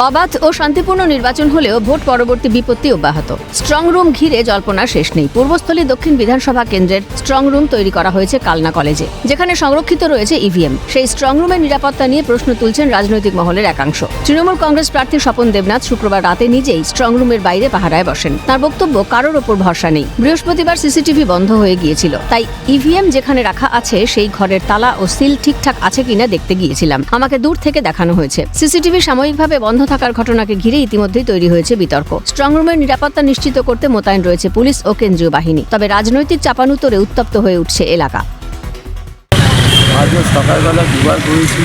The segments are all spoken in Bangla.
অবাধ ও শান্তিপূর্ণ নির্বাচন হলেও ভোট পরবর্তী বিপত্তি অব্যাহত। স্ট্রং রুম ঘিরে জল্পনা শেষ নেই। পূর্বস্থলী দক্ষিণ বিধানসভা কেন্দ্রের স্ট্রং রুম তৈরি করা হয়েছে কালনা কলেজে, যেখানে সংরক্ষিত রয়েছে ইভিএম। সেই স্ট্রং রুমের নিরাপত্তা নিয়ে প্রশ্ন তুলছেন রাজনৈতিক মহলের একাংশ। তৃণমূল কংগ্রেস প্রার্থী স্বপন দেবনাথ শুক্রবার রাতে নিজেই স্ট্রং রুমের বাইরে পাহারায় বসেন। তার বক্তব্য, কারোর ওপর ভরসা নেই। বৃহস্পতিবার সিসিটিভি বন্ধ হয়ে গিয়েছিল, তাই ইভিএম যেখানে রাখা আছে সেই ঘরের তালা ও সিল ঠিকঠাক আছে কিনা দেখতে গিয়েছিলাম। আমাকে দূর থেকে দেখানো হয়েছে। সিসিটিভি সাময়িকভাবে বন্ধ থাকার ঘটনাকে ঘিরে ইতিমধ্যেই তৈরি হয়েছে বিতর্ক। স্ট্রং রুমের নিরাপত্তা নিশ্চিত করতে মোতায়েন রয়েছে পুলিশ ও কেন্দ্রীয় বাহিনী। তবে রাজনৈতিক চাপানুতরে উত্তপ্ত হয়ে উঠছে এলাকা। আজও সকালবেলা দুবার করেছি,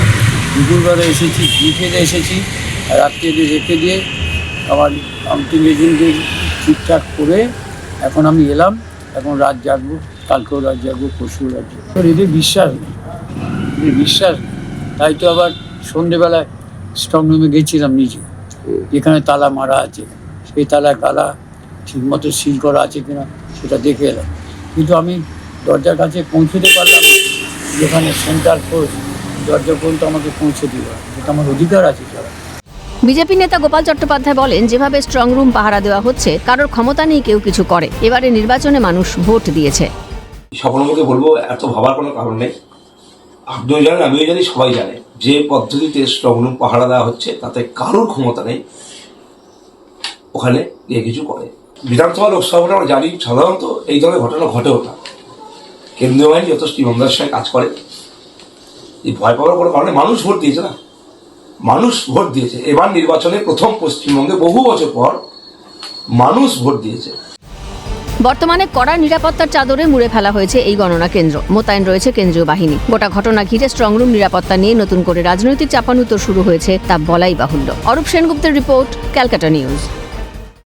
দুপুরবেলা এসেছি, বিকেলে এসেছি, রাত্রে রেখে দিয়ে আবার আংটি মেজিনকে ঠিকঠাক করে এখন আমি এলাম। এখন রাত জাগবো, কালকেও রাত জাগবো, পরশুও রাত জাগবো। এদের বিশ্বাস নেই, তাই তো আবার সন্ধেবেলায় স্ট্রং রুমে গেছিলাম নিজে, যেখানে তালা মারা আছে সেই তালায় তালা ঠিকমতো সিল করা আছে কিনা সেটা দেখে এলাম। কিন্তু আমি দরজার কাছে পৌঁছতে পারলাম না, যেখানে সেন্ট্রাল ফোর্স দরজা পর্যন্ত আমাকে পৌঁছে দিল, যেটা আমার অধিকার আছে। বিজেপি নেতা গোপাল চট্টোপাধ্যায় বলেন, যেভাবে স্ট্রং রুম পাহারা দেওয়া হচ্ছে, কারোর ক্ষমতা নেই কেউ কিছু করে। এবারে নির্বাচনে মানুষ ভোট দিয়েছে। সকলকে বলবো, এত ভাবার কোনো কারণ নেই। আপনিও জানেন, আমিও জানি, সবাই জানে যে পদ্ধতিতে স্ট্রং রুম পাহারা দেওয়া হচ্ছে তাতে কারোর ক্ষমতা নেই ওখানে গিয়ে কিছু করে। বিধানসভা লোকসভা আমরা জানি সাধারণত এই ধরনের ঘটনা ঘটেও না। কেন্দ্রীয় বাহিনী যথেষ্ট ইমানদারের সঙ্গে কাজ করে। এই ভয় পাওয়ার কোনো কারণে মানুষ ভোট দিয়েছে না, মানুষ ভোট দিয়েছে। এবার নির্বাচনে প্রথম পশ্চিমবঙ্গে বহু বছর পর মানুষ ভোট দিয়েছে। বর্তমানে কড়া নিরাপত্তার চাদরে মুড়ে ফেলা হয়েছে এই গণনা কেন্দ্র। মোতায়েন রয়েছে কেন্দ্রীয় বাহিনী। গোটা ঘটনা ঘিরে স্ট্রং রুম নিরাপত্তা নিয়ে নতুন করে রাজনৈতিক চাপানুতর শুরু হয়েছে, তা বলাই বাহুল্য। অরূপ সেনগুপ্তের রিপোর্ট, ক্যালকাটা নিউজ।